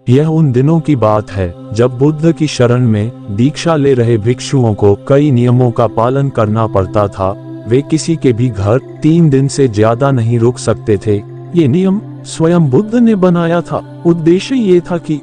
यह उन दिनों की बात है जब बुद्ध की शरण में दीक्षा ले रहे भिक्षुओं को कई नियमों का पालन करना पड़ता था। वे किसी के भी घर 3 दिन से ज्यादा नहीं रुक सकते थे। ये नियम स्वयं बुद्ध ने बनाया था। उद्देश्य ये था कि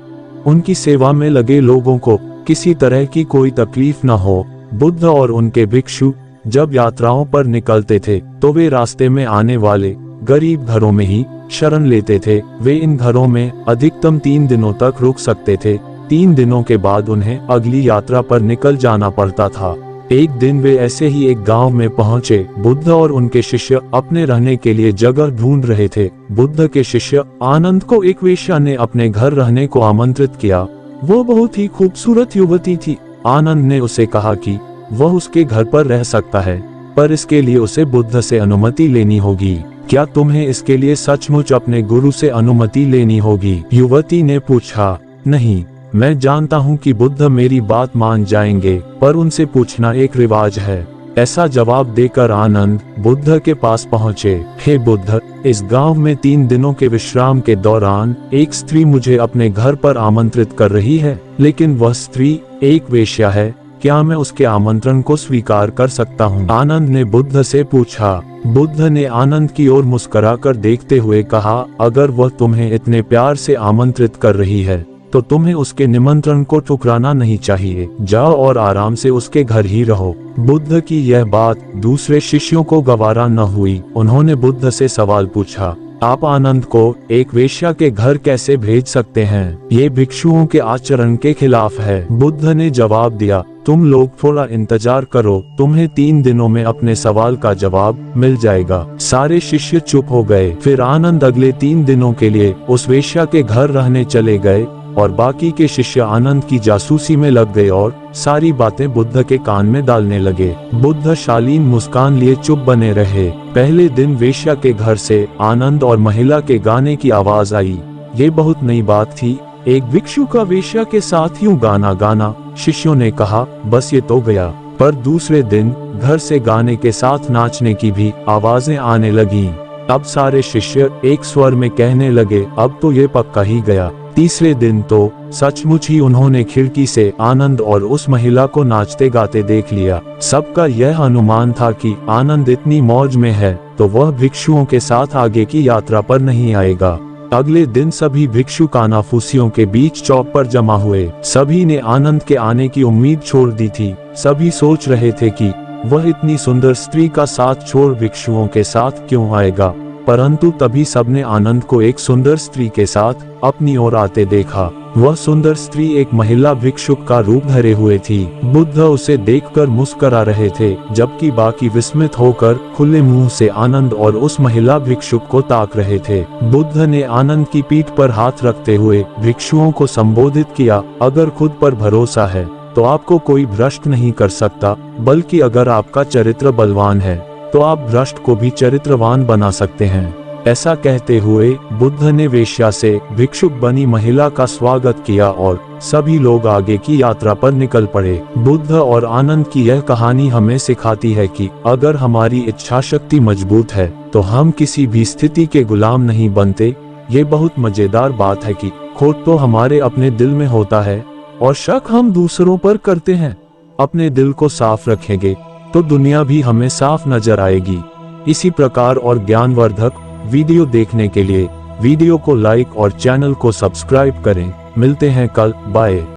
उनकी सेवा में लगे लोगों को किसी तरह की कोई तकलीफ न हो। बुद्ध और उनके भिक्षु जब यात्राओं पर निकलते थे तो वे रास्ते में आने वाले गरीब घरों में ही शरण लेते थे। वे इन घरों में अधिकतम 3 दिनों तक रुक सकते थे। 3 दिनों के बाद उन्हें अगली यात्रा पर निकल जाना पड़ता था। एक दिन वे ऐसे ही एक गांव में पहुंचे। बुद्ध और उनके शिष्य अपने रहने के लिए जगह ढूंढ रहे थे। बुद्ध के शिष्य आनंद को एक वेश्या ने अपने घर रहने को आमंत्रित किया। वो बहुत ही खूबसूरत युवती थी। आनंद ने उसे कहा कि वह उसके घर पर रह सकता है, पर इसके लिए उसे बुद्ध से अनुमति लेनी होगी। क्या तुम्हें इसके लिए सचमुच अपने गुरु से अनुमति लेनी होगी? युवती ने पूछा। नहीं, मैं जानता हूँ कि बुद्ध मेरी बात मान जाएंगे, पर उनसे पूछना एक रिवाज है। ऐसा जवाब देकर आनंद बुद्ध के पास पहुँचे। हे बुद्ध, इस गांव में 3 दिनों के विश्राम के दौरान एक स्त्री मुझे अपने घर पर आमंत्रित कर रही है, लेकिन वह स्त्री एक वेश्या है। क्या मैं उसके आमंत्रण को स्वीकार कर सकता हूँ? आनंद ने बुद्ध से पूछा। बुद्ध ने आनंद की ओर मुस्कुराकर देखते हुए कहा, अगर वह तुम्हें इतने प्यार से आमंत्रित कर रही है तो तुम्हें उसके निमंत्रण को ठुकराना नहीं चाहिए। जाओ और आराम से उसके घर ही रहो। बुद्ध की यह बात दूसरे शिष्यों को गवारा न हुई। उन्होंने बुद्ध से सवाल पूछा, आप आनंद को एक वेश्या के घर कैसे भेज सकते हैं? ये भिक्षुओं के आचरण के खिलाफ है। बुद्ध ने जवाब दिया, तुम लोग थोड़ा इंतजार करो, तुम्हें 3 दिनों में अपने सवाल का जवाब मिल जाएगा। सारे शिष्य चुप हो गए। फिर आनंद अगले 3 दिनों के लिए उस वेश्या के घर रहने चले गए और बाकी के शिष्य आनंद की जासूसी में लग गए और सारी बातें बुद्ध के कान में डालने लगे। बुद्ध शालीन मुस्कान लिए चुप बने रहे। पहले दिन वेश्या के घर से आनंद और महिला के गाने की आवाज आई। ये बहुत नई बात थी। एक भिक्षु का वेश्या के साथ यूं गाना गाना। शिष्यों ने कहा, बस ये तो गया। पर दूसरे दिन घर से गाने के साथ नाचने की भी आवाजें आने लगीं। अब सारे शिष्य एक स्वर में कहने लगे, अब तो ये पक्का ही गया। तीसरे दिन तो सचमुच ही उन्होंने खिड़की से आनंद और उस महिला को नाचते गाते देख लिया। सबका यह अनुमान था कि आनंद इतनी मौज में है तो वह भिक्षुओं के साथ आगे की यात्रा पर नहीं आएगा। अगले दिन सभी भिक्षु कानाफूसियों के बीच चौक पर जमा हुए। सभी ने आनंद के आने की उम्मीद छोड़ दी थी। सभी सोच रहे थे कि वह इतनी सुंदर स्त्री का साथ छोड़ भिक्षुओं के साथ क्यों आएगा, परंतु तभी सबने आनंद को एक सुंदर स्त्री के साथ अपनी ओर आते देखा। वह सुंदर स्त्री एक महिला भिक्षुक का रूप धरे हुए थी। बुद्ध उसे देखकर मुस्कुरा रहे थे, जबकि बाकी विस्मित होकर खुले मुंह से आनंद और उस महिला भिक्षुक को ताक रहे थे। बुद्ध ने आनंद की पीठ पर हाथ रखते हुए भिक्षुओं को संबोधित किया, अगर खुद पर भरोसा है तो आपको कोई भ्रष्ट नहीं कर सकता, बल्कि अगर आपका चरित्र बलवान है तो आप भ्रष्ट को भी चरित्रवान बना सकते हैं। ऐसा कहते हुए बुद्ध ने वेश्या से भिक्षुक बनी महिला का स्वागत किया और सभी लोग आगे की यात्रा पर निकल पड़े। बुद्ध और आनंद की यह कहानी हमें सिखाती है कि अगर हमारी इच्छा शक्ति मजबूत है तो हम किसी भी स्थिति के गुलाम नहीं बनते। ये बहुत मजेदार बात है कि खोट तो हमारे अपने दिल में होता है और शक हम दूसरों पर करते हैं। अपने दिल को साफ रखेंगे तो दुनिया भी हमें साफ नजर आएगी। इसी प्रकार और ज्ञानवर्धक वीडियो देखने के लिए वीडियो को लाइक और चैनल को सब्सक्राइब करें। मिलते हैं कल। बाय।